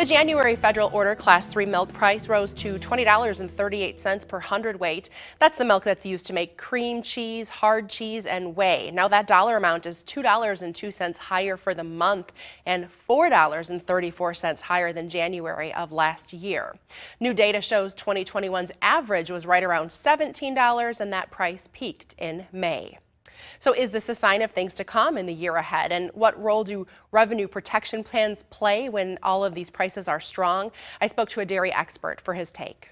The January federal order Class 3 milk price rose to $20.38 per hundredweight. That's the milk that's used to make cream cheese, hard cheese, and whey. Now that dollar amount is $2.02 higher for the month and $4.34 higher than January of last year. New data shows 2021's average was right around $17, and that price peaked in May. So is this a sign of things to come in the year ahead? And what role do revenue protection plans play when all of these prices are strong? I spoke to a dairy expert for his take.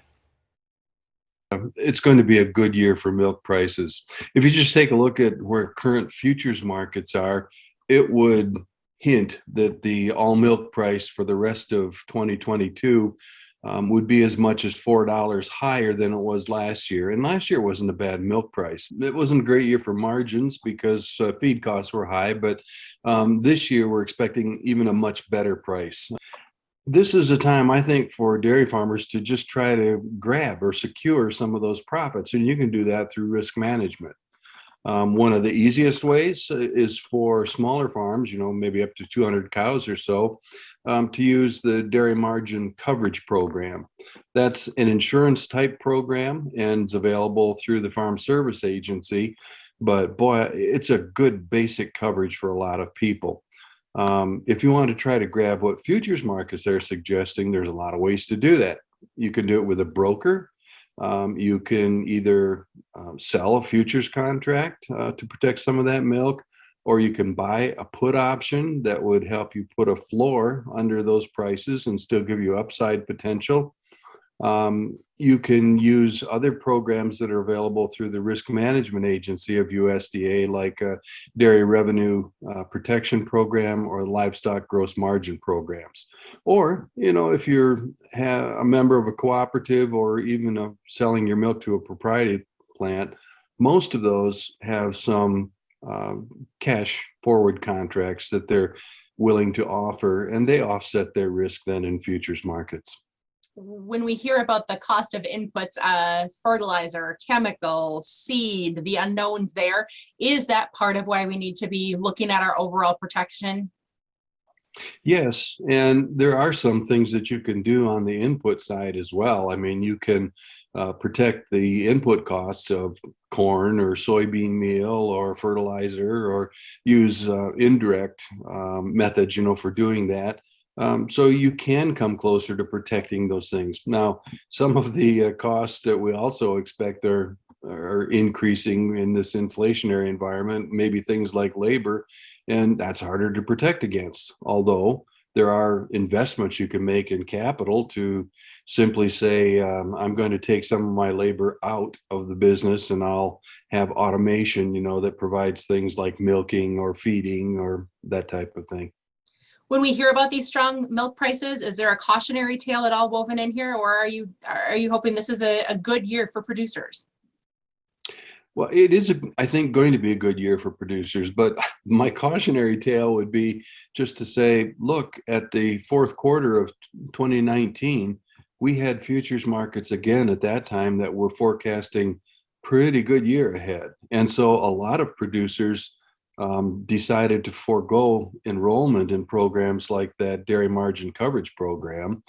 It's going to be a good year for milk prices. If you just take a look at where current futures markets are, it would hint that the all milk price for the rest of 2022 would be as much as $4 higher than it was last year. And last year wasn't a bad milk price. It wasn't a great year for margins because feed costs were high, but this year we're expecting even a much better price. This is a time, I think, for dairy farmers to just try to grab or secure some of those profits, and you can do that through risk management. One of the easiest ways is for smaller farms, maybe up to 200 cows or so, to use the Dairy Margin Coverage Program. That's an insurance type program and it's available through the Farm Service Agency. But boy, it's a good basic coverage for a lot of people. If you want to try to grab what futures markets are suggesting, there's a lot of ways to do that. You can do it with a broker. You can either sell a futures contract to protect some of that milk, or you can buy a put option that would help you put a floor under those prices and still give you upside potential. You can use other programs that are available through the Risk Management Agency of USDA, like a Dairy Revenue Protection Program or Livestock Gross Margin programs. Or, if you're a member of a cooperative or even selling your milk to a proprietary plant, most of those have some cash forward contracts that they're willing to offer, and they offset their risk then in futures markets. When we hear about the cost of inputs, fertilizer, chemical, seed, the unknowns there, is that part of why we need to be looking at our overall protection? Yes, and there are some things that you can do on the input side as well. I mean, you can protect the input costs of corn or soybean meal or fertilizer, or use indirect methods, for doing that. So you can come closer to protecting those things. Now, some of the costs that we also expect are increasing in this inflationary environment, maybe things like labor, and that's harder to protect against. Although there are investments you can make in capital to simply say, I'm going to take some of my labor out of the business and I'll have automation, that provides things like milking or feeding or that type of thing. When we hear about these strong milk prices, is there a cautionary tale at all woven in here, or are you hoping this is a good year for producers? Well, it is, I think, going to be a good year for producers, but my cautionary tale would be just to say, look, at the fourth quarter of 2019, we had futures markets again at that time that were forecasting pretty good year ahead. And so a lot of producers decided to forego enrollment in programs like that Dairy Margin Coverage Program,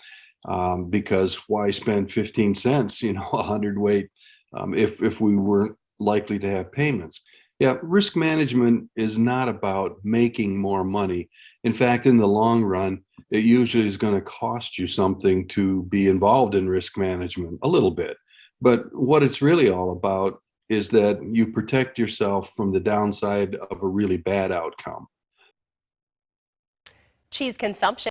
because why spend 15 cents, a hundredweight, if we weren't likely to have payments? Yeah, risk management is not about making more money. In fact, in the long run, it usually is going to cost you something to be involved in risk management, a little bit. But what it's really all about is that you protect yourself from the downside of a really bad outcome. Cheese consumption